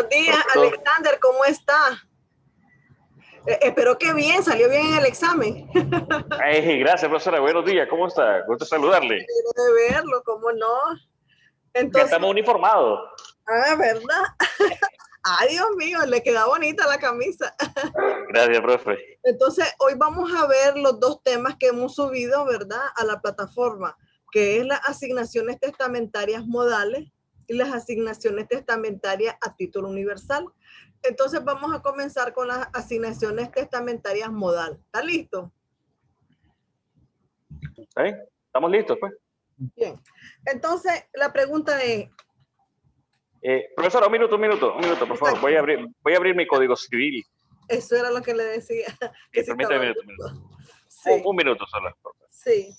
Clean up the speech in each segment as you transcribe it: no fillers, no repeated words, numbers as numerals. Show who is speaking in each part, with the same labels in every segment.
Speaker 1: Buenos días, Alexander, ¿cómo está? Espero que bien, salió bien en el examen.
Speaker 2: Ay, gracias, profesora. Buenos días. ¿Cómo está? Gusto saludarle.
Speaker 1: Quiero de verlo, ¿cómo no?
Speaker 2: Ya
Speaker 1: Entonces,
Speaker 2: estamos uniformados.
Speaker 1: ¿verdad? Ay, Dios mío, le queda bonita la camisa.
Speaker 2: Gracias, profe.
Speaker 1: Entonces, hoy vamos a ver los dos temas que hemos subido, ¿verdad? A la plataforma, que es las asignaciones testamentarias modales y las asignaciones testamentarias a título universal. Entonces, vamos a comenzar con las asignaciones testamentarias modal. ¿Está listo?
Speaker 2: ¿Sí? ¿Estamos listos, pues?
Speaker 1: Bien. Entonces, la pregunta es...
Speaker 2: Profesora, un minuto, por favor. Voy a abrir mi código civil.
Speaker 1: Eso era lo que le decía. Que si
Speaker 2: Permítame
Speaker 1: estaba
Speaker 2: un minuto.
Speaker 1: Sí.
Speaker 2: Un minuto solo.
Speaker 1: Sí.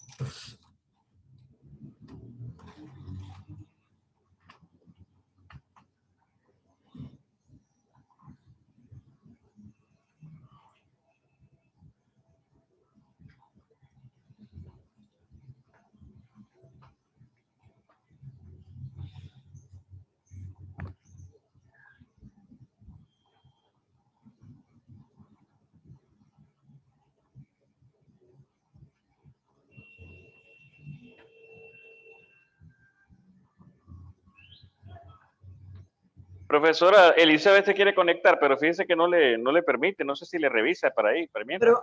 Speaker 2: Profesora, Elizabeth se quiere conectar, pero fíjese que no le permite. No sé si le revisa para ahí.
Speaker 1: Pero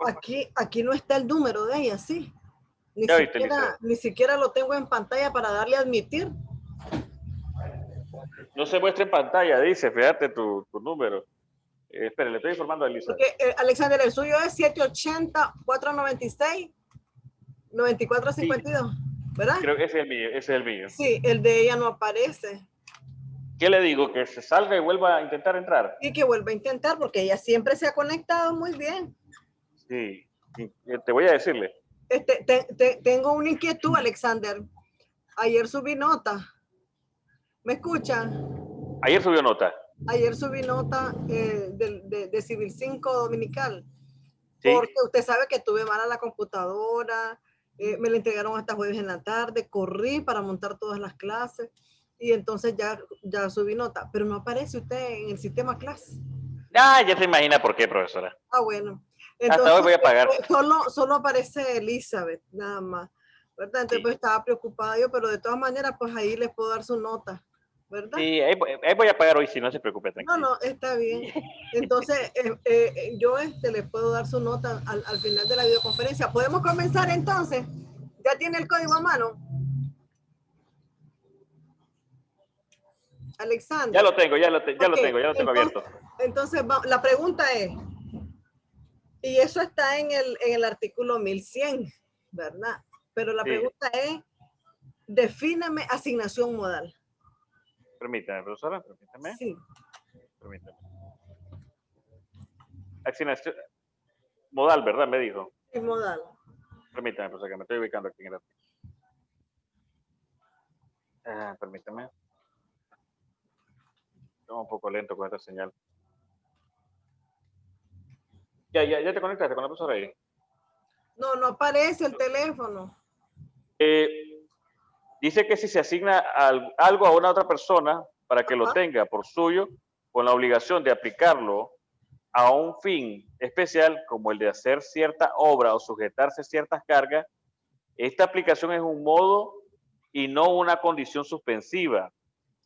Speaker 1: aquí no está el número de ella, sí.
Speaker 2: Ya viste, Elizabeth.
Speaker 1: Ni siquiera lo tengo en pantalla para darle a admitir.
Speaker 2: No se muestra en pantalla, dice. Fíjate tu número. Espere, le estoy informando a Elizabeth.
Speaker 1: Porque, Alexander, el suyo es 780-496-9452, ¿verdad?
Speaker 2: Creo que ese es el mío.
Speaker 1: Sí, el de ella no aparece.
Speaker 2: ¿Qué le digo? ¿Que se salga y vuelva a intentar entrar?
Speaker 1: Y que vuelva a intentar, porque ella siempre se ha conectado muy bien.
Speaker 2: Sí, te voy a decirle.
Speaker 1: Tengo una inquietud, Alexander. Ayer subí nota. ¿Me escuchan?
Speaker 2: Ayer subió nota.
Speaker 1: Ayer subí nota de Civil 5 Dominical.
Speaker 2: Sí.
Speaker 1: Porque usted sabe que tuve mala la computadora, me la entregaron hasta jueves en la tarde, corrí para montar todas las clases y entonces ya subí nota, pero no aparece usted en el sistema clase.
Speaker 2: Ya se imagina por qué, profesora.
Speaker 1: Ah, bueno.
Speaker 2: Entonces, hasta hoy voy a pagar.
Speaker 1: Solo aparece Elizabeth, nada más. ¿Verdad? Entonces, sí, pues estaba preocupada yo, pero de todas maneras, pues ahí les puedo dar su nota, ¿verdad?
Speaker 2: Sí, ahí voy a pagar hoy, si no se preocupe, tranquilo.
Speaker 1: No, está bien. Entonces, yo le puedo dar su nota al final de la videoconferencia. ¿Podemos comenzar entonces? ¿Ya tiene el código a mano? Alexander.
Speaker 2: Ya lo tengo abierto.
Speaker 1: Entonces, la pregunta es, y eso está en el artículo 1100, ¿verdad? Pero la pregunta es, defíname asignación modal.
Speaker 2: Permítame, profesora, permítame.
Speaker 1: Sí.
Speaker 2: Permítame. Asignación modal, ¿verdad? Me dijo.
Speaker 1: Sí, modal.
Speaker 2: Permítame, profesora, que me estoy ubicando aquí en el artículo. Permítame. Estoy un poco lento con esta señal. Ya te conectaste con la profesora ahí.
Speaker 1: No aparece el teléfono.
Speaker 2: Dice que si se asigna algo a una otra persona para que lo tenga por suyo, con la obligación de aplicarlo a un fin especial, como el de hacer cierta obra o sujetarse a ciertas cargas, esta aplicación es un modo y no una condición suspensiva.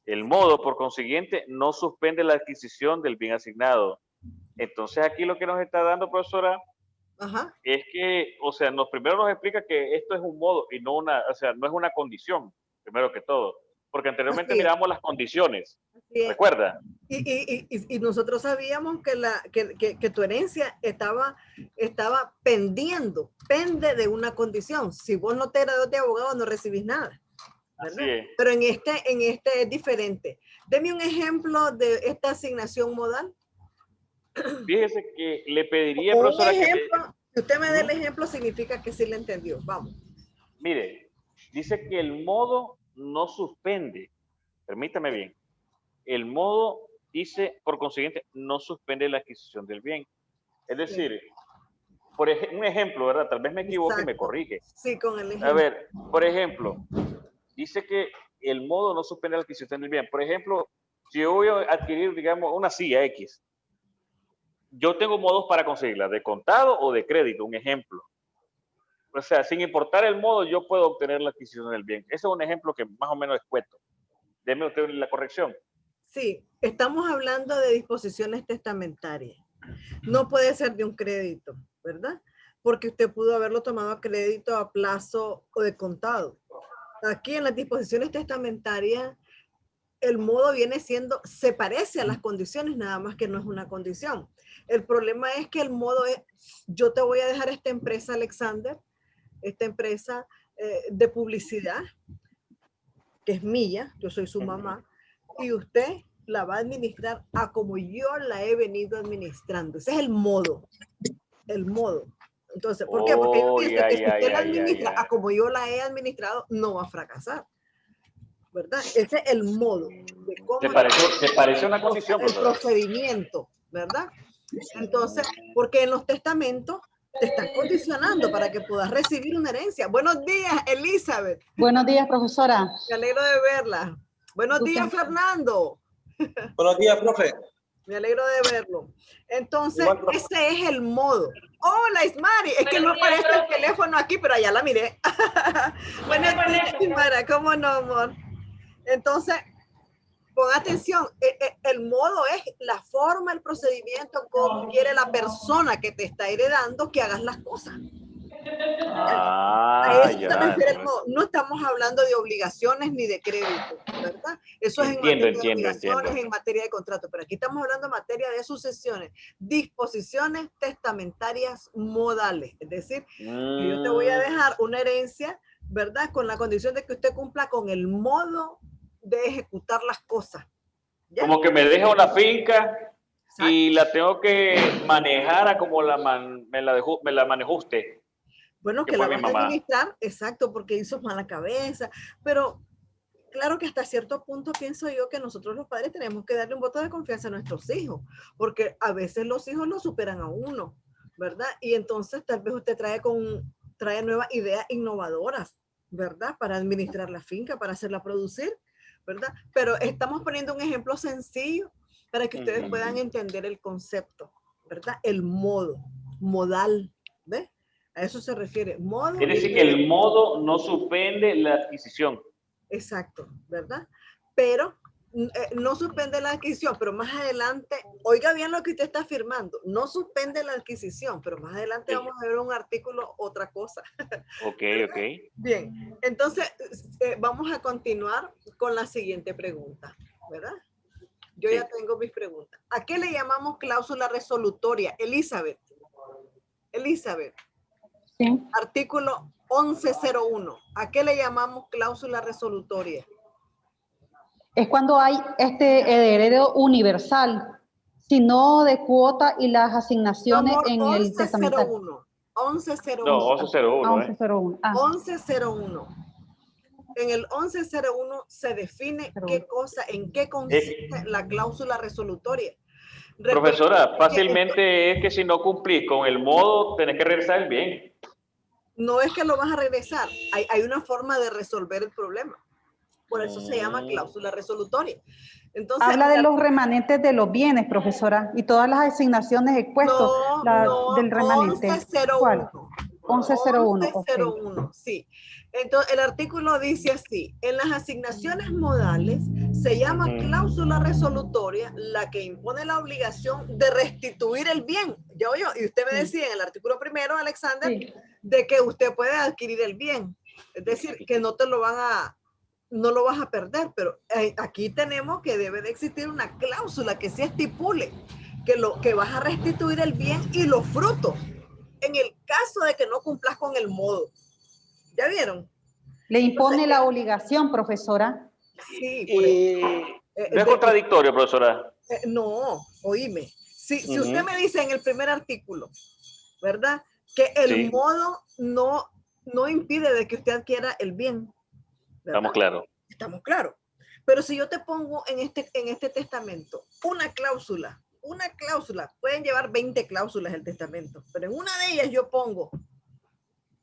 Speaker 2: El modo, por consiguiente, no suspende la adquisición del bien asignado. Entonces, aquí lo que nos está dando, profesora, es que, o sea, primero nos explica que esto es un modo y no no es una condición, primero que todo, porque anteriormente mirábamos las condiciones, ¿recuerda?
Speaker 1: Y nosotros sabíamos que tu herencia estaba pende de una condición. Si vos no te graduaste de abogado, no recibís nada. ¿verdad? Así es. Pero en este es diferente. Deme un ejemplo de esta asignación modal.
Speaker 2: Fíjese que le pediría, profesora,
Speaker 1: si usted me dé el ejemplo, significa que sí le entendió. Vamos.
Speaker 2: Mire, dice que el modo no suspende. Permítame bien. El modo dice, por consiguiente, no suspende la adquisición del bien. Es decir, un ejemplo, ¿verdad? Tal vez me equivoque y me corrige.
Speaker 1: Sí, con el ejemplo.
Speaker 2: A ver, por ejemplo, dice que el modo no suspende la adquisición del bien. Por ejemplo, Si yo voy a adquirir, digamos, una silla X, yo tengo modos para conseguirla, de contado o de crédito, un ejemplo. O sea, sin importar el modo, yo puedo obtener la adquisición del bien. Ese es un ejemplo que más o menos es cuento. Deme usted la corrección.
Speaker 1: Sí, estamos hablando de disposiciones testamentarias. No puede ser de un crédito, ¿verdad? Porque usted pudo haberlo tomado a crédito, a plazo o de contado. Aquí en las disposiciones testamentarias, el modo viene siendo, se parece a las condiciones, nada más que no es una condición. El problema es que el modo es, yo te voy a dejar esta empresa, Alexander, esta empresa de publicidad, que es mía, yo soy su mamá, y usted la va a administrar a como yo la he venido administrando. Ese es el modo, el modo. Entonces, ¿por qué? Porque yo pienso que si usted la administra a como yo la he administrado, no va a fracasar, ¿verdad? Ese es el modo de cómo
Speaker 2: ¿Te parece una condición,
Speaker 1: el
Speaker 2: profesora?
Speaker 1: procedimiento, ¿verdad? Entonces, porque en los testamentos te están condicionando para que puedas recibir una herencia. Buenos días, Elizabeth.
Speaker 3: Buenos días, profesora.
Speaker 1: Me alegro de verla. Buenos días, Fernando.
Speaker 4: Buenos días, profe.
Speaker 1: Me alegro de verlo. Entonces, ese es el modo. Hola, Ismari. Es que no aparece el teléfono aquí, pero allá la miré. Buenos días, Ismara. ¿Cómo no, amor? Entonces, pon atención. El modo es la forma, el procedimiento, como quiere la persona que te está heredando que hagas las cosas. A eso se refiere el modo. No estamos hablando de obligaciones ni de crédito, ¿verdad? Eso es en materia de obligaciones, en materia de contrato, pero aquí estamos hablando en materia de sucesiones, disposiciones testamentarias modales, es decir, que yo te voy a dejar una herencia, ¿verdad? Con la condición de que usted cumpla con el modo de ejecutar las cosas.
Speaker 2: ¿Ya? Como que me deja una finca y la tengo que manejar a como me la manejó usted.
Speaker 1: Bueno, que la vas a administrar, exacto, porque hizo mala cabeza, pero claro que hasta cierto punto pienso yo que nosotros los padres tenemos que darle un voto de confianza a nuestros hijos, porque a veces los hijos lo superan a uno, ¿verdad? Y entonces tal vez usted trae nuevas ideas innovadoras, ¿verdad? Para administrar la finca, para hacerla producir, ¿verdad? Pero estamos poniendo un ejemplo sencillo para que ustedes puedan entender el concepto, ¿verdad? El modo, modal, ¿ves? A eso se refiere. Modo.
Speaker 2: Quiere decir que el modo no suspende la adquisición.
Speaker 1: Exacto, ¿verdad? Pero no suspende la adquisición, pero más adelante, oiga bien lo que usted está afirmando, no suspende la adquisición, pero más adelante vamos a ver un artículo, otra cosa.
Speaker 2: Ok.
Speaker 1: Bien, entonces vamos a continuar con la siguiente pregunta, ¿verdad? Yo ya tengo mis preguntas. ¿A qué le llamamos cláusula resolutoria? Elizabeth.
Speaker 3: Sí.
Speaker 1: Artículo 1101. ¿A qué le llamamos cláusula resolutoria?
Speaker 3: Es cuando hay heredero universal, sino de cuota y las asignaciones en el testamento.
Speaker 1: 1101.
Speaker 2: No, 1101.
Speaker 3: 1101.
Speaker 1: 1101. En el 1101 se define qué cosa, en qué consiste la cláusula resolutoria.
Speaker 2: Profesora, fácilmente es que si no cumplís con el modo, tenés que regresar el bien.
Speaker 1: No es que lo vas a regresar, hay una forma de resolver el problema. Por eso se llama cláusula resolutoria. Entonces,
Speaker 3: habla de los remanentes de los bienes, profesora, y todas las asignaciones expuestas del remanente.
Speaker 1: 1101.
Speaker 3: ¿Cuál? 1101.
Speaker 1: 1101, sí. Entonces, el artículo dice así: en las asignaciones modales se llama cláusula resolutoria la que impone la obligación de restituir el bien. ¿Ya oyó? Y usted me decía en el artículo primero, Alexander, de que usted puede adquirir el bien. Es decir, que no lo vas a perder, pero aquí tenemos que debe de existir una cláusula que sí estipule que vas a restituir el bien y los frutos en el caso de que no cumplas con el modo. ¿Ya vieron?
Speaker 3: Le impone la obligación, profesora.
Speaker 1: Sí.
Speaker 2: ¿No es contradictorio, profesora?
Speaker 1: No, oíme. Si usted me dice en el primer artículo, ¿verdad? Que el modo no impide de que usted adquiera el bien. ¿verdad? Estamos claros. Pero si yo te pongo en este testamento una cláusula, pueden llevar 20 cláusulas el testamento, pero en una de ellas yo pongo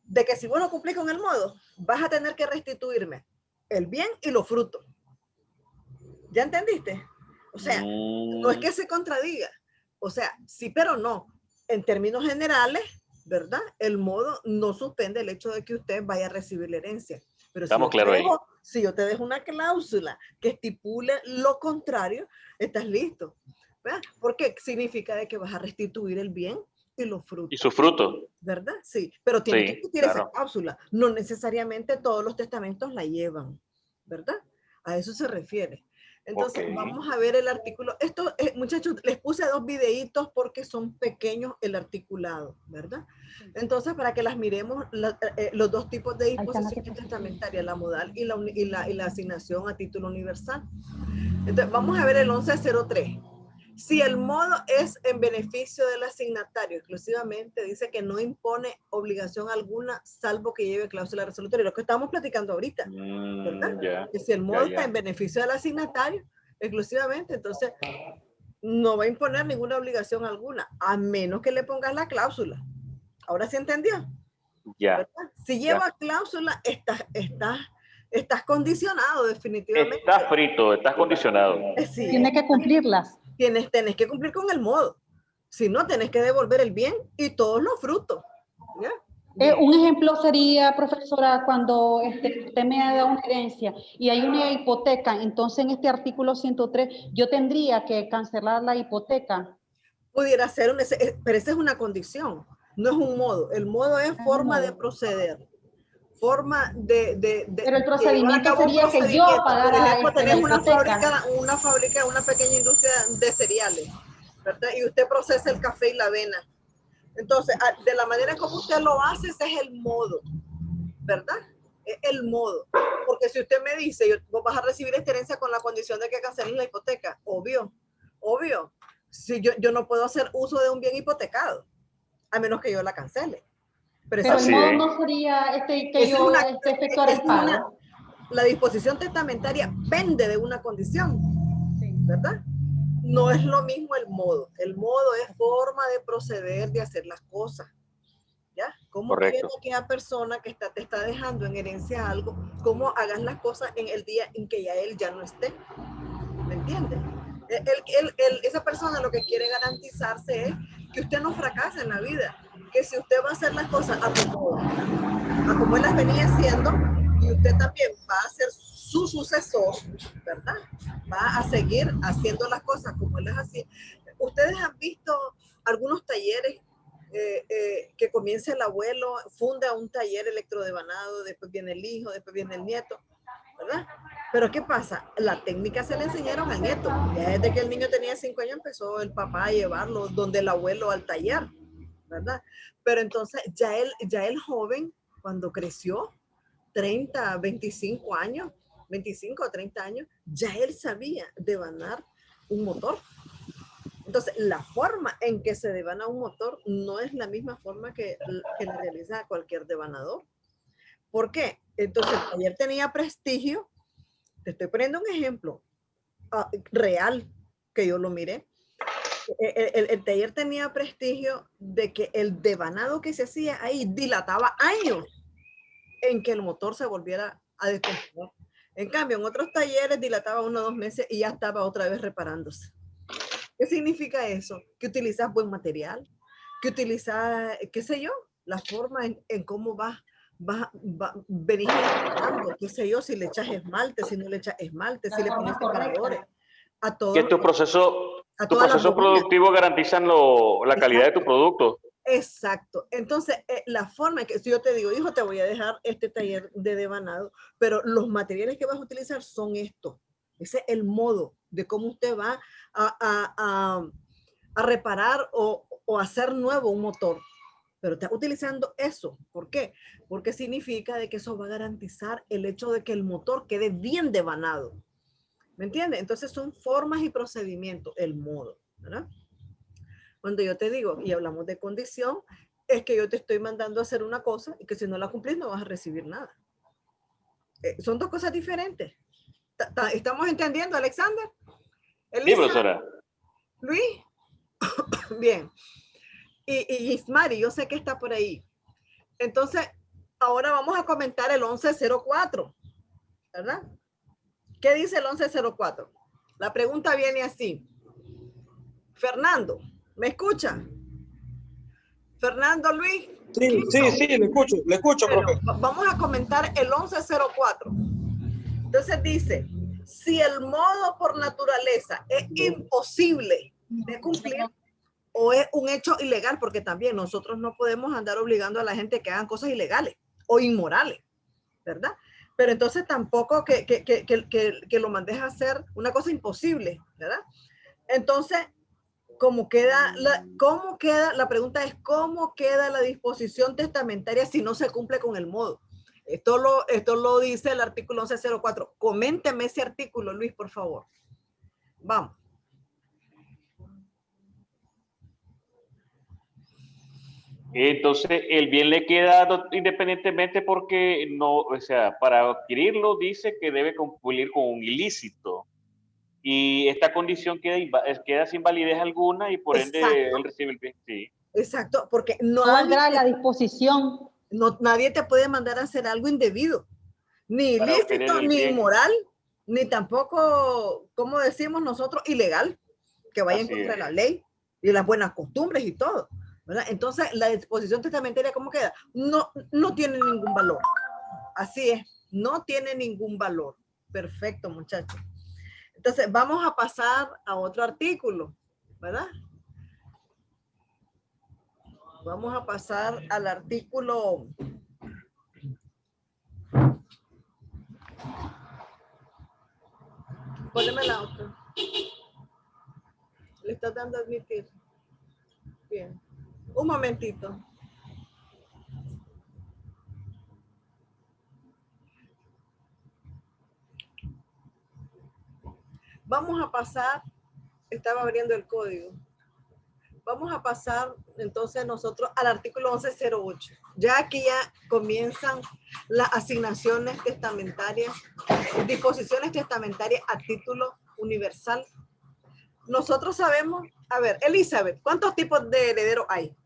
Speaker 1: de que si vos no cumplís con el modo, vas a tener que restituirme el bien y los frutos. ¿Ya entendiste? O sea, no es que se contradiga. O sea, sí, pero no. En términos generales, ¿verdad? El modo no suspende el hecho de que usted vaya a recibir la herencia. Pero
Speaker 2: Estamos claros ahí.
Speaker 1: si yo te dejo una cláusula que estipule lo contrario, estás listo. ¿Verdad? Porque significa de que vas a restituir el bien y los frutos.
Speaker 2: Y sus frutos.
Speaker 1: ¿Verdad? Sí, pero tiene que existir esa
Speaker 2: claro.
Speaker 1: cláusula. No necesariamente todos los testamentos la llevan, ¿verdad? A eso se refiere. Entonces, vamos a ver el artículo. Esto, muchachos, les puse 2 videitos porque son pequeños el articulado, ¿verdad? Entonces, para que las miremos, los 2 tipos de disposiciones testamentarias, la modal y la asignación a título universal. Entonces, vamos a ver el 1103. Si el modo es en beneficio del asignatario exclusivamente, dice que no impone obligación alguna, salvo que lleve cláusula resolutoria. Lo que estamos platicando ahorita, ¿verdad? Que si el modo está en beneficio del asignatario exclusivamente, entonces no va a imponer ninguna obligación alguna, a menos que le pongas la cláusula. ¿Ahora sí entendió? ¿Verdad? Si lleva cláusula, estás condicionado definitivamente.
Speaker 2: Estás frito, estás condicionado.
Speaker 1: Sí,
Speaker 3: tiene que cumplirlas.
Speaker 1: Tenés que cumplir con el modo. Si no, tenés que devolver el bien y todos los frutos. ¿Ya?
Speaker 3: Un ejemplo sería, profesora, cuando usted me da una herencia y hay una hipoteca, entonces en este artículo 103 yo tendría que cancelar la hipoteca.
Speaker 1: Pudiera ser, pero esa es una condición, no es un modo. El modo es forma de proceder. Forma
Speaker 3: pero el procedimiento sería que yo pagara.
Speaker 1: Por ejemplo, tenés una fábrica, una pequeña industria de cereales, ¿verdad? Y usted procesa el café y la avena. Entonces, de la manera como usted lo hace, ese es el modo, ¿verdad? Es el modo. Porque si usted me dice, vos vas a recibir esta herencia con la condición de que canceles la hipoteca, obvio. Si yo no puedo hacer uso de un bien hipotecado, a menos que yo la cancele.
Speaker 3: Pero el modo no sería que yo efectuara el pago.
Speaker 1: La disposición testamentaria pende de una condición, ¿verdad? No es lo mismo el modo. El modo es forma de proceder, de hacer las cosas. ¿Ya? ¿Cómo quiere aquella persona que te está dejando en herencia algo, cómo hagas las cosas en el día en que él ya no esté? ¿Me entiendes? Esa persona lo que quiere garantizarse es que usted no fracase en la vida, que si usted va a hacer las cosas a como él las venía haciendo, y usted también va a ser su sucesor, ¿verdad? Va a seguir haciendo las cosas como él las hacía. Ustedes han visto algunos talleres que comienza el abuelo, funda un taller electrodevanado, después viene el hijo, después viene el nieto, ¿verdad? Pero ¿qué pasa? La técnica se le enseñaron al nieto. Ya desde que el niño tenía 5 años empezó el papá a llevarlo donde el abuelo al taller, ¿verdad? Pero entonces ya el joven, cuando creció, 30, 25 años, 25 o 30 años, ya él sabía devanar un motor. Entonces, la forma en que se devana un motor no es la misma forma que la realiza cualquier devanador. ¿Por qué? Entonces, el taller tenía prestigio. Te estoy poniendo un ejemplo real, que yo lo miré. El taller tenía prestigio de que el devanado que se hacía ahí dilataba años en que el motor se volviera a descomponer. En cambio, en otros talleres dilataba 1 o 2 meses y ya estaba otra vez reparándose. ¿Qué significa eso? Que utilizas buen material, que utilizas, qué sé yo, la forma en cómo venir reparando, qué sé yo, si le echas esmalte, si no le echas esmalte, si le pones separadores. A todo.
Speaker 2: Que tu proceso productivo garantizan la calidad de tu producto.
Speaker 1: Exacto. Entonces, la forma en que, si yo te digo, hijo, te voy a dejar este taller de devanado, pero los materiales que vas a utilizar son estos. Ese es el modo de cómo usted va a reparar o hacer nuevo un motor. Pero está utilizando eso. ¿Por qué? Porque significa de que eso va a garantizar el hecho de que el motor quede bien devanado. ¿Me entiendes? Entonces son formas y procedimientos, el modo, ¿verdad? Cuando yo te digo, y hablamos de condición, es que yo te estoy mandando a hacer una cosa y que si no la cumplís no vas a recibir nada. Son 2 cosas diferentes. ¿Estamos entendiendo, Alexander?
Speaker 2: Sí, profesora.
Speaker 1: Luis. Bien. Y Ismari, yo sé que está por ahí. Entonces, ahora vamos a comentar el 1104, ¿verdad? ¿Qué dice el 1104? La pregunta viene así. Fernando, ¿me escucha? Fernando Luis.
Speaker 4: Sí, le escucho,
Speaker 1: Bueno,
Speaker 4: profe.
Speaker 1: vamos a comentar el 1104. Entonces dice, si el modo por naturaleza es imposible de cumplir o es un hecho ilegal, porque también nosotros no podemos andar obligando a la gente que hagan cosas ilegales o inmorales, ¿verdad? Pero entonces tampoco que lo mandes a hacer una cosa imposible, ¿verdad? Entonces, ¿cómo queda la pregunta es cómo queda la disposición testamentaria si no se cumple con el modo? Esto lo dice el artículo 1104. Coménteme ese artículo, Luis, por favor. Vamos.
Speaker 2: Entonces, el bien le queda independientemente porque no, o sea, para adquirirlo dice que debe cumplir con un ilícito. Y esta condición queda sin validez alguna y por ende él recibe el bien. Sí.
Speaker 1: Exacto, porque
Speaker 3: No valdrá la disposición.
Speaker 1: Nadie te puede mandar a hacer algo indebido, ni ilícito, ni inmoral, ni tampoco, como decimos nosotros, ilegal, que vaya en contra de la ley y las buenas costumbres y todo, ¿verdad? Entonces, la disposición testamentaria, ¿cómo queda? No tiene ningún valor. Así es, no tiene ningún valor. Perfecto, muchachos. Entonces, vamos a pasar a otro artículo, ¿verdad? Vamos a pasar al artículo. Poneme la otra. Le estás dando a admitir. Bien. Un momentito. Vamos a pasar, estaba abriendo el código. Vamos a pasar entonces nosotros al artículo 1108. Ya aquí ya comienzan las asignaciones testamentarias, disposiciones testamentarias a título universal. Nosotros sabemos, a ver, Elizabeth, ¿cuántos tipos de herederos hay?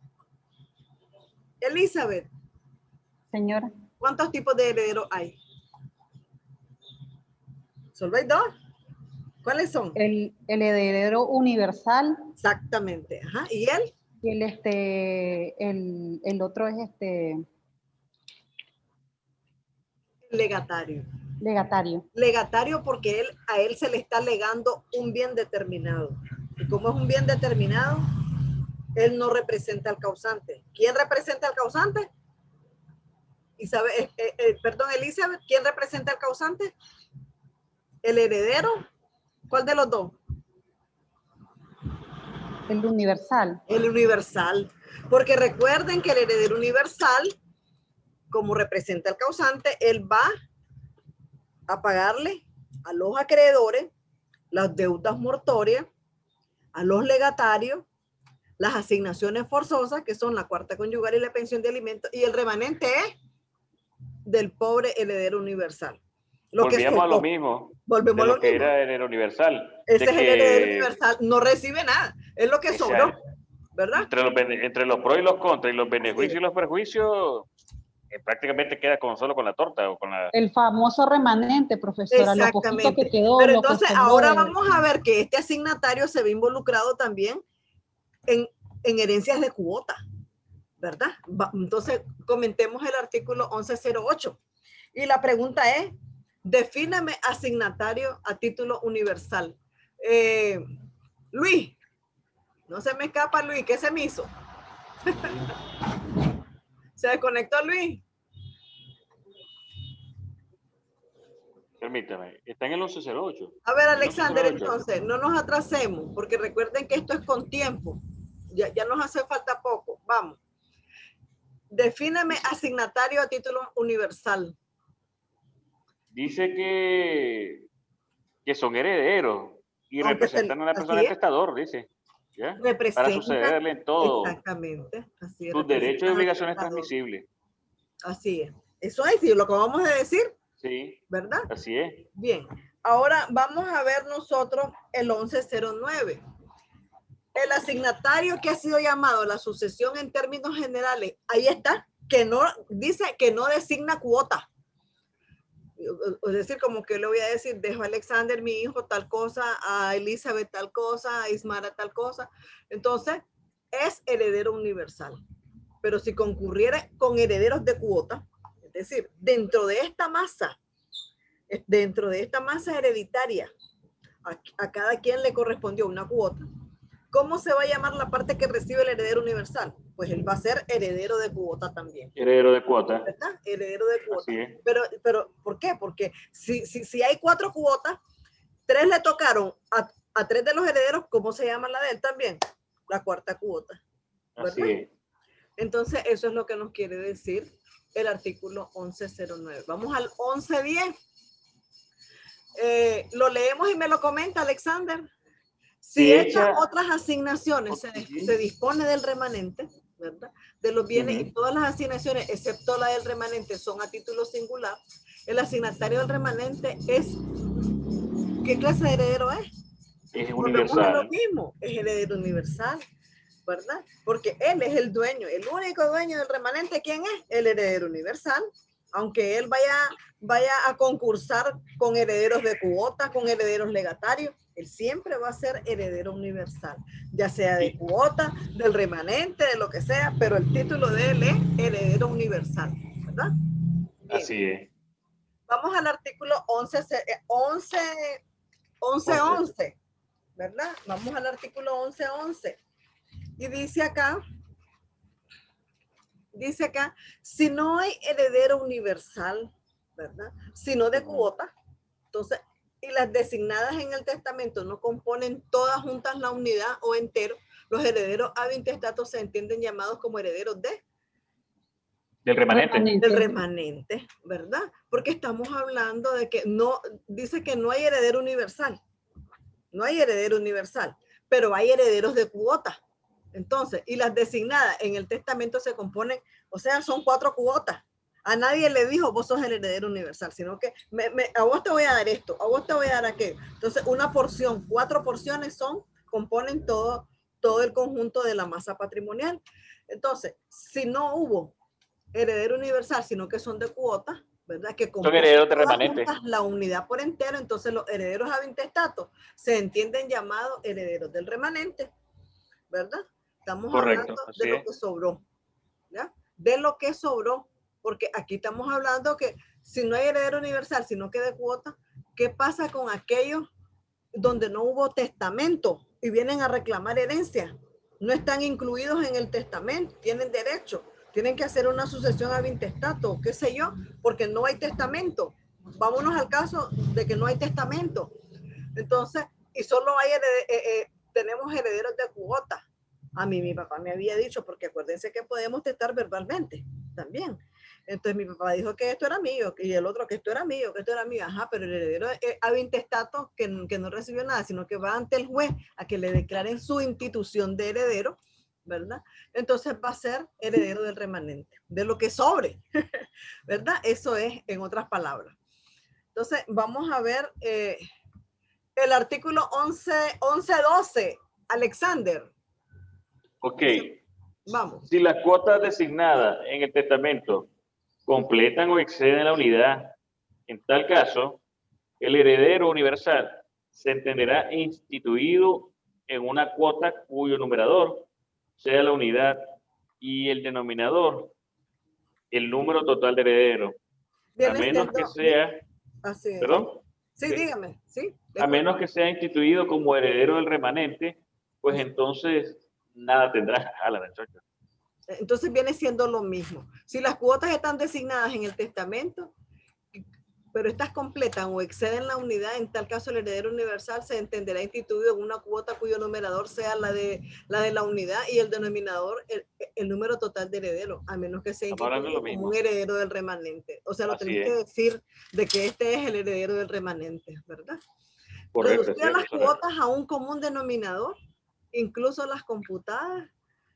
Speaker 1: Elizabeth.
Speaker 3: Señora.
Speaker 1: ¿Cuántos tipos de herederos hay? ¿Solo hay dos? ¿Cuáles son?
Speaker 3: El heredero universal.
Speaker 1: Exactamente. Ajá. ¿Y él?
Speaker 3: El otro es
Speaker 1: legatario.
Speaker 3: Legatario.
Speaker 1: Legatario porque a él se le está legando un bien determinado. Y como es un bien determinado, él no representa al causante. ¿Quién representa al causante? Elizabeth, ¿quién representa al causante? ¿El heredero? ¿Cuál de los dos?
Speaker 3: El universal.
Speaker 1: El universal. Porque recuerden que el heredero universal, como representa al causante, él va a pagarle a los acreedores las deudas mortorias, a los legatarios, las asignaciones forzosas, que son la cuarta conyugal y la pensión de alimentos, y el remanente es del pobre heredero universal.
Speaker 2: Volvíamos a lo mismo.
Speaker 1: Volvemos a lo
Speaker 2: que
Speaker 1: mismo.
Speaker 2: era heredero universal.
Speaker 1: Ese es el heredero universal, no recibe nada, es lo que sobró, ¿verdad?
Speaker 2: Entre los pros y los contras, y los beneficios y los perjuicios, prácticamente queda solo con la torta. O con la...
Speaker 3: El famoso remanente, profesora.
Speaker 1: Exactamente.
Speaker 3: Lo poquito que quedó.
Speaker 1: Pero entonces ahora vamos a ver que este asignatario se ve involucrado también en herencias de cuota, ¿verdad? Entonces comentemos el artículo 1108. Y la pregunta es, defíname asignatario a título universal. Luis, no se me escapa Luis, ¿qué se me hizo? ¿Se desconectó Luis?
Speaker 2: Permítame, está en el 1108.
Speaker 1: A ver, Alexander, entonces, no nos atrasemos, porque recuerden que esto es con tiempo. Ya nos hace falta poco. Vamos. Defíneme asignatario a título universal.
Speaker 2: Dice que son herederos y representan a una persona testador, dice. ¿Ya? Para sucederle en todo.
Speaker 1: Exactamente. Así es.
Speaker 2: Sus derechos y obligaciones transmisibles.
Speaker 1: Así es. Eso es lo que vamos a decir.
Speaker 2: Sí.
Speaker 1: ¿Verdad?
Speaker 2: Así es.
Speaker 1: Bien. Ahora vamos a ver nosotros el 1109. El asignatario que ha sido llamado la sucesión en términos generales, ahí está, que no dice que no designa cuota. Es decir, como que le voy a decir, dejo a Alexander, mi hijo, tal cosa, a Elizabeth tal cosa, a Ismara tal cosa. Entonces, es heredero universal. Pero si concurriera con herederos de cuota, es decir, dentro de esta masa hereditaria, a cada quien le correspondió una cuota, ¿cómo se va a llamar la parte que recibe el heredero universal? Pues él va a ser heredero de cuota también.
Speaker 2: Heredero de cuota.
Speaker 1: ¿Verdad? Heredero de cuota.
Speaker 2: Así es.
Speaker 1: Pero, ¿por qué? Porque si hay 4 cuotas, 3 le tocaron a 3 de los herederos, ¿cómo se llama la de él también? La cuarta cuota. ¿Verdad?
Speaker 2: Así es.
Speaker 1: Entonces, eso es lo que nos quiere decir el artículo 1109. Vamos al 1110. Lo leemos y me lo comenta Alexander. Si estas otras asignaciones se dispone del remanente, ¿verdad? De los bienes y todas las asignaciones, excepto la del remanente, son a título singular, el asignatario del remanente es, ¿qué clase de heredero es?
Speaker 2: Es
Speaker 1: Volvemos
Speaker 2: universal.
Speaker 1: a lo mismo, es heredero universal, ¿verdad? Porque él es el dueño, el único dueño del remanente, ¿quién es? El heredero universal. Aunque él vaya a concursar con herederos de cuota, con herederos legatarios, él siempre va a ser heredero universal, ya sea de cuota, del remanente, de lo que sea, pero el título de él es heredero universal, ¿verdad? Bien.
Speaker 2: Así es.
Speaker 1: Vamos al artículo 11.11, ¿verdad? Vamos al artículo 11.11. Y dice acá, si no hay heredero universal, ¿verdad? Sino de cuota, entonces, y las designadas en el testamento no componen todas juntas la unidad o entero, los herederos ad intestato se entienden llamados como herederos
Speaker 2: del remanente.
Speaker 1: Del remanente, ¿verdad? Porque estamos hablando de que no, dice que no hay heredero universal. No hay heredero universal, pero hay herederos de cuota. Entonces, y las designadas en el testamento se componen, o sea, son 4 cuotas. A nadie le dijo, vos sos el heredero universal, sino que a vos te voy a dar esto, a vos te voy a dar aquello. Entonces, una porción, 4 porciones componen todo el conjunto de la masa patrimonial. Entonces, si no hubo heredero universal, sino que son de cuota, ¿verdad? Que
Speaker 2: son herederos de remanente.
Speaker 1: La unidad por entero, entonces los herederos ad intestato se entienden llamados herederos del remanente, ¿verdad? Estamos hablando de lo que sobró, ¿ya? De lo que sobró, porque aquí estamos hablando que si no hay heredero universal, sino que de cuota, ¿qué pasa con aquellos donde no hubo testamento y vienen a reclamar herencia? No están incluidos en el testamento, tienen derecho, tienen que hacer una sucesión ad intestato, qué sé yo, porque no hay testamento. Vámonos al caso de que no hay testamento. Entonces, y solo hay tenemos herederos de cuota. A mí mi papá me había dicho, porque acuérdense que podemos testar verbalmente también. Entonces mi papá dijo que esto era mío, y el otro que esto era mío, que esto era mío. Ajá, pero el heredero ad intestato que no recibió nada, sino que va ante el juez a que le declaren su institución de heredero, ¿verdad? Entonces va a ser heredero del remanente, de lo que sobre, ¿verdad? Eso es, en otras palabras. Entonces vamos a ver el artículo 11.12, Alexander.
Speaker 2: Ok.
Speaker 1: Vamos.
Speaker 2: Si las cuotas designadas en el testamento completan o exceden la unidad, en tal caso, el heredero universal se entenderá instituido en una cuota cuyo numerador sea la unidad y el denominador el número total de herederos. A menos que sea...
Speaker 1: Así es.
Speaker 2: ¿Perdón?
Speaker 1: Sí,
Speaker 2: ¿Sí?
Speaker 1: dígame. Sí.
Speaker 2: A menos que sea instituido como heredero del remanente, pues entonces nada tendrá a la muchacha.
Speaker 1: Entonces viene siendo lo mismo. Si las cuotas están designadas en el testamento, pero estas completan o exceden la unidad, en tal caso el heredero universal se entenderá instituido en una cuota cuyo numerador sea la de la unidad y el denominador el número total de herederos, a menos que sea instituido como un heredero del remanente. O sea, lo tenés que decir de que este es el heredero del remanente, ¿verdad?
Speaker 2: Correcto.
Speaker 1: Reducir las cuotas a un común denominador, incluso las computadas,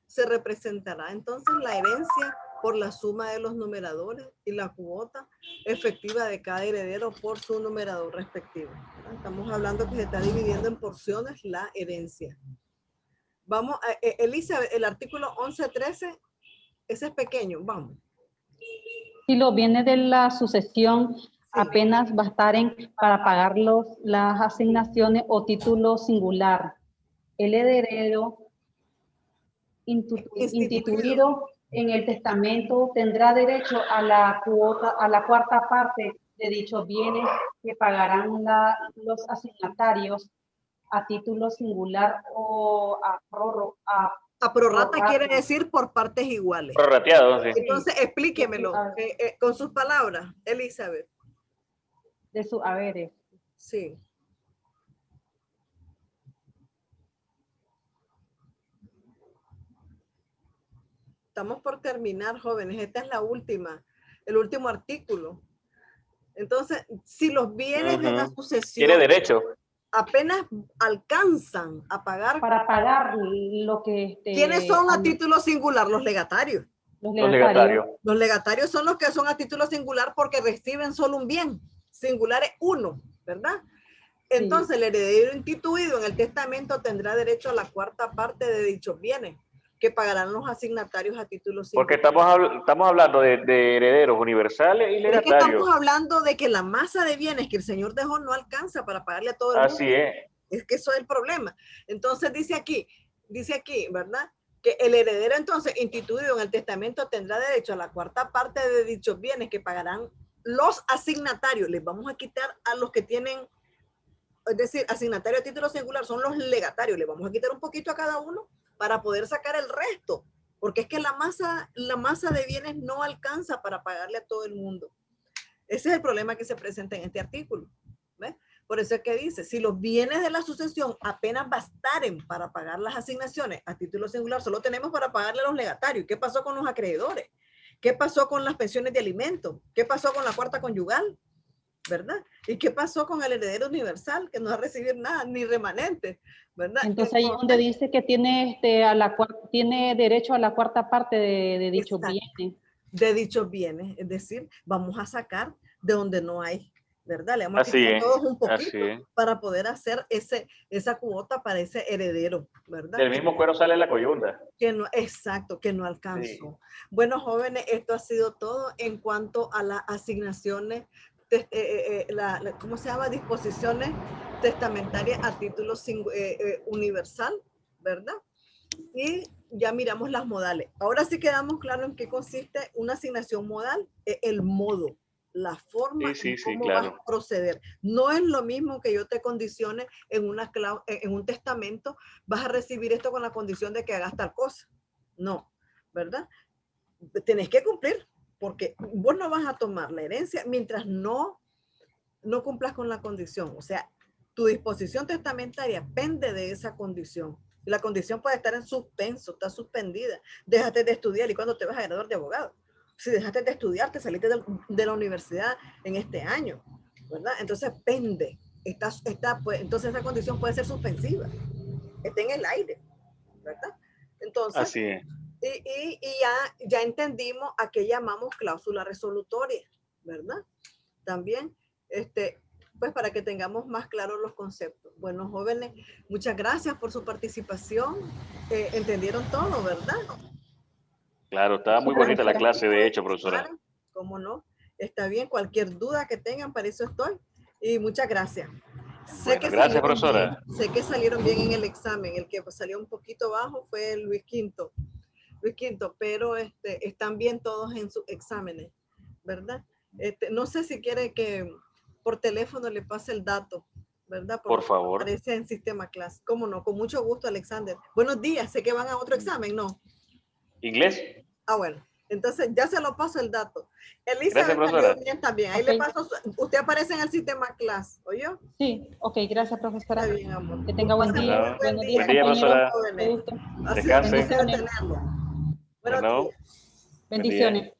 Speaker 1: se representará entonces la herencia por la suma de los numeradores y la cuota efectiva de cada heredero por su numerador respectivo. Estamos hablando que se está dividiendo en porciones la herencia. Vamos, Elizabeth, el artículo 11.13, ese es pequeño, vamos.
Speaker 3: Si lo viene de la sucesión apenas bastaren para pagar las asignaciones o título singular. El heredero instituido en el testamento tendrá derecho a la cuota, a la cuarta parte de dichos bienes que pagarán los asignatarios a título singular o a
Speaker 1: prorrata quiere decir por partes iguales.
Speaker 2: Prorrateado, sí.
Speaker 1: Entonces, explíquemelo con sus palabras, Elizabeth.
Speaker 3: De sus haberes.
Speaker 1: Sí. Estamos por terminar, jóvenes. Esta es la última, el último artículo. Entonces, si los bienes de la sucesión
Speaker 2: tiene derecho,
Speaker 1: apenas alcanzan a pagar.
Speaker 3: Para pagar lo que...
Speaker 1: ¿Quiénes son a título singular? Los legatarios.
Speaker 3: Los legatarios.
Speaker 1: Los legatarios son los que son a título singular porque reciben solo un bien. Singular es uno, ¿verdad? Entonces, el heredero instituido en el testamento tendrá derecho a la cuarta parte de dichos bienes que pagarán los asignatarios a título singular.
Speaker 2: Porque estamos hablando de herederos universales y legatarios.
Speaker 1: Es que estamos hablando de que la masa de bienes que el Señor dejó no alcanza para pagarle a todo el mundo.
Speaker 2: Así es.
Speaker 1: Es que eso es el problema. Entonces dice aquí, ¿verdad? Que el heredero entonces instituido en el testamento tendrá derecho a la cuarta parte de dichos bienes que pagarán los asignatarios. Les vamos a quitar a los que tienen, es decir, asignatario a título singular son los legatarios. Les vamos a quitar un poquito a cada uno para poder sacar el resto, porque es que la masa de bienes no alcanza para pagarle a todo el mundo. Ese es el problema que se presenta en este artículo. ¿Ves? Por eso es que dice, si los bienes de la sucesión apenas bastaren para pagar las asignaciones a título singular, solo tenemos para pagarle a los legatarios. ¿Qué pasó con los acreedores? ¿Qué pasó con las pensiones de alimentos? ¿Qué pasó con la cuarta conyugal? ¿Verdad? ¿Y qué pasó con el heredero universal que no va a recibir nada, ni remanente? ¿Verdad?
Speaker 3: Entonces ahí donde dice que tiene, tiene derecho a la cuarta parte de dichos bienes.
Speaker 1: De dichos bienes, es decir, vamos a sacar de donde no hay, ¿verdad? Le vamos a quitar todos un poquito para poder hacer esa cuota para ese heredero, ¿verdad?
Speaker 2: Del mismo cuero sale la coyunda.
Speaker 1: Que no, exacto, que no alcanzó. Sí. Bueno, jóvenes, esto ha sido todo en cuanto a las asignaciones, ¿cómo se llama? Disposiciones testamentarias a título universal, ¿verdad? Y ya miramos las modales. Ahora sí quedamos claros en qué consiste una asignación modal, el modo, la forma en cómo vas a proceder. No es lo mismo que yo te condicione en un testamento, vas a recibir esto con la condición de que hagas tal cosa. No, ¿verdad? Tenés que cumplir, porque vos no vas a tomar la herencia mientras no cumplas con la condición. O sea, tu disposición testamentaria pende de esa condición. Y la condición puede estar en suspenso, está suspendida. Déjate de estudiar. ¿Y cuándo te vas a graduar de abogado? Si dejaste de estudiar, te saliste de la universidad en este año, ¿verdad? Entonces pende. Pues, entonces esa condición puede ser suspensiva. Está en el aire, ¿verdad? Entonces,
Speaker 2: así es.
Speaker 1: Y ya entendimos a qué llamamos cláusula resolutoria, ¿verdad? También, pues para que tengamos más claros los conceptos. Bueno, jóvenes, muchas gracias por su participación. ¿Entendieron todo, verdad?
Speaker 2: Claro, estaba muy bonita la clase, de hecho, profesora.
Speaker 1: ¿Cómo no? Está bien, cualquier duda que tengan, para eso estoy. Y muchas gracias.
Speaker 2: Bueno, gracias, profesora.
Speaker 1: Sé que salieron bien en el examen. El que salió un poquito bajo fue Luis Quinto, pero están bien todos en sus exámenes, ¿verdad? No sé si quiere que por teléfono le pase el dato, ¿verdad?
Speaker 2: Por favor.
Speaker 1: Aparece en Sistema Class. ¿Cómo no? Con mucho gusto, Alexander. Buenos días, sé que van a otro examen, ¿no?
Speaker 2: ¿Inglés?
Speaker 1: Ah, bueno. Entonces ya se lo paso el dato. Elizabeth,
Speaker 2: gracias, profesora.
Speaker 1: Bien también. Ahí le paso, usted aparece en el Sistema Class, ¿oyó?
Speaker 3: Sí, ok, gracias, profesora.
Speaker 1: Está bien, amor.
Speaker 3: Que tenga buen día.
Speaker 1: Buen día,
Speaker 2: profesora.
Speaker 1: Descanse.
Speaker 2: Bueno,
Speaker 1: Bendiciones.